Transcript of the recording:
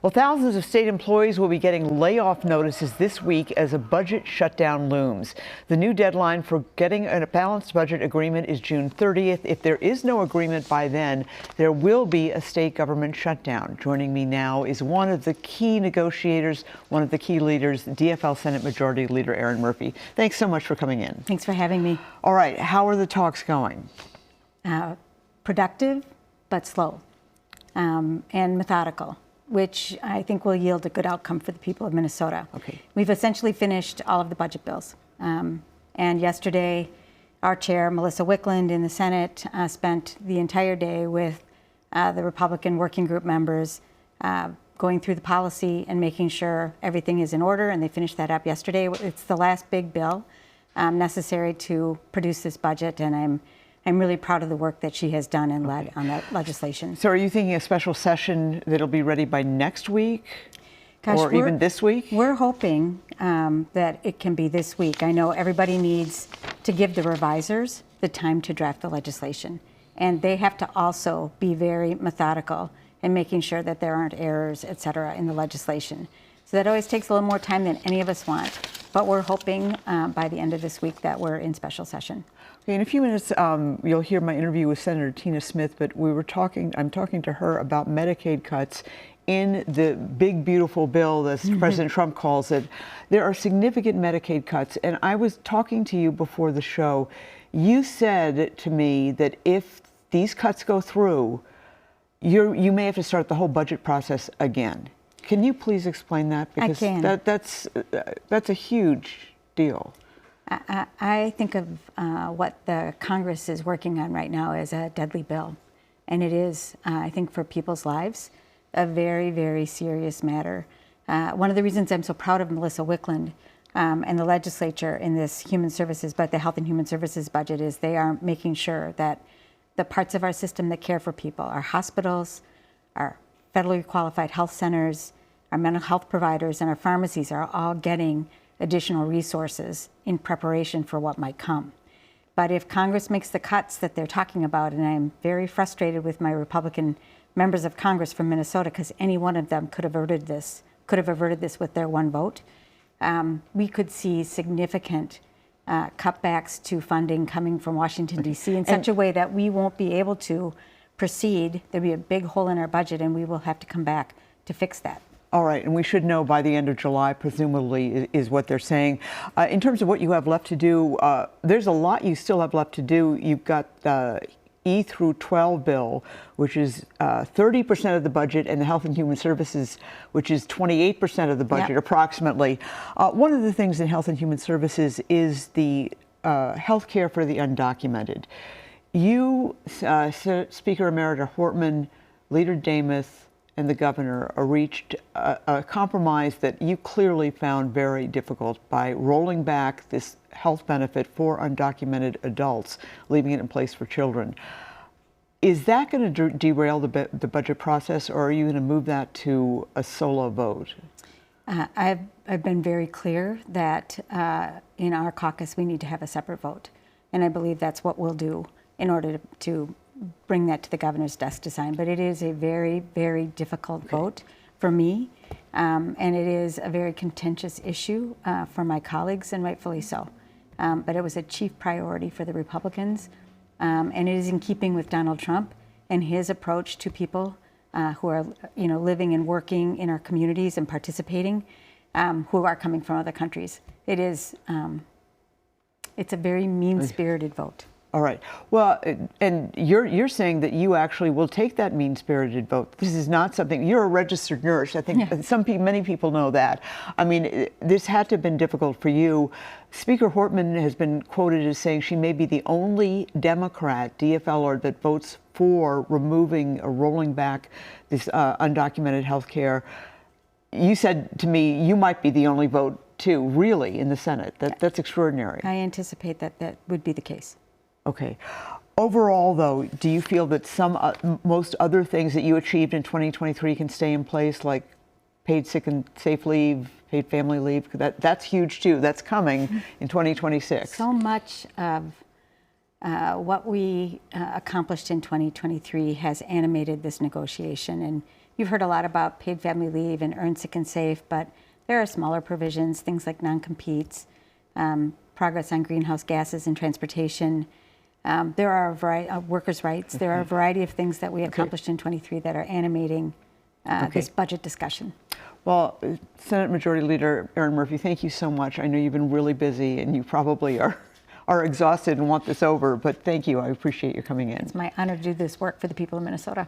Well, thousands of state employees will be getting layoff notices this week as a budget shutdown looms. The new deadline for getting a balanced budget agreement is June 30th. If there is no agreement by then, there will be a state government shutdown. Joining me now is one of the key negotiators, one of the key leaders, DFL Senate Majority Leader Erin Murphy. Thanks so much for coming in. Thanks for having me. All right, how are the talks going? Productive, but slow, and methodical, which I think will yield a good outcome for the people of Minnesota. Okay. We've essentially finished all of the budget bills. And yesterday, our chair, Melissa Wickland, in the Senate, spent the entire day with the Republican working group members going through the policy and making sure everything is in order, and they finished that up yesterday. It's the last big bill necessary to produce this budget, and I'm really proud of the work that she has done and led on that legislation. So are you thinking a special session that'll be ready by next week? Gosh, or even this week? We're hoping that it can be this week. I know everybody needs to give the revisers the time to draft the legislation. And they have to also be very methodical in making sure that there aren't errors, et cetera, in the legislation. So that always takes a little more time than any of us want. But we're hoping by the end of this week that we're in special session. Okay, in a few minutes, you'll hear my interview with Senator Tina Smith, but I'm talking to her about Medicaid cuts in the big, beautiful bill, as President Trump calls it. There are significant Medicaid cuts, and I was talking to you before the show. You said to me that if these cuts go through, you may have to start the whole budget process again. Can you please explain that? Because I can. That's a huge deal. I think of what the Congress is working on right now as a deadly bill. And it is, I think, for people's lives, a very, very serious matter. One of the reasons I'm so proud of Melissa Wickland and the legislature in this human services, but the Health and Human Services budget, is they are making sure that the parts of our system that care for people, our hospitals, our federally qualified health centers, our mental health providers, and our pharmacies are all getting additional resources in preparation for what might come. But if Congress makes the cuts that they're talking about, and I'm very frustrated with my Republican members of Congress from Minnesota, because any one of them could have averted this with their one vote, we could see significant cutbacks to funding coming from Washington, D.C. in such a way that we won't be able to proceed. There'll be a big hole in our budget, and we will have to come back to fix that. All right, and we should know by the end of July, presumably, is what they're saying. In terms of what you have left to do, there's a lot you still have left to do. You've got the E through 12 bill, which is 30% of the budget, and the Health and Human Services, which is 28% of the budget, approximately. One of the things in Health and Human Services is the health care for the undocumented. You, Speaker Emerita Hortman, Leader Demuth, and the governor reached a compromise that you clearly found very difficult by rolling back this health benefit for undocumented adults, leaving it in place for children. Is that going to derail the budget process, or are you going to move that to a solo vote? I've been very clear that in our caucus we need to have a separate vote, and I believe that's what we'll do in order to bring that to the governor's desk to sign. But it is a very, very difficult vote for me, and it is a very contentious issue for my colleagues, and rightfully so. But it was a chief priority for the Republicans, and it is in keeping with Donald Trump and his approach to people who are, living and working in our communities and participating, who are coming from other countries. It is, it's a very mean-spirited vote. All right. Well, and you're saying that you actually will take that mean-spirited vote. This is not something. You're a registered nurse. I think many people know that. I mean, this had to have been difficult for you. Speaker Hortman has been quoted as saying she may be the only Democrat DFLer that votes for removing or rolling back this undocumented health care. You said to me you might be the only vote too, really, in the Senate. That's extraordinary. I anticipate that that would be the case. Okay. Overall, though, do you feel that most other things that you achieved in 2023 can stay in place, like paid sick and safe leave, paid family leave? That's huge, too. That's coming in 2026. So much of what we accomplished in 2023 has animated this negotiation, and You've heard a lot about paid family leave and earn sick and safe, but there are smaller provisions, things like non-competes, progress on greenhouse gases and transportation. There are a variety of workers' rights. There are a variety of things that we accomplished in 23 that are animating this budget discussion. Well, Senate Majority Leader Erin Murphy, thank you so much. I know you've been really busy and you probably are exhausted and want this over, but thank you. I appreciate you coming in. It's my honor to do this work for the people of Minnesota.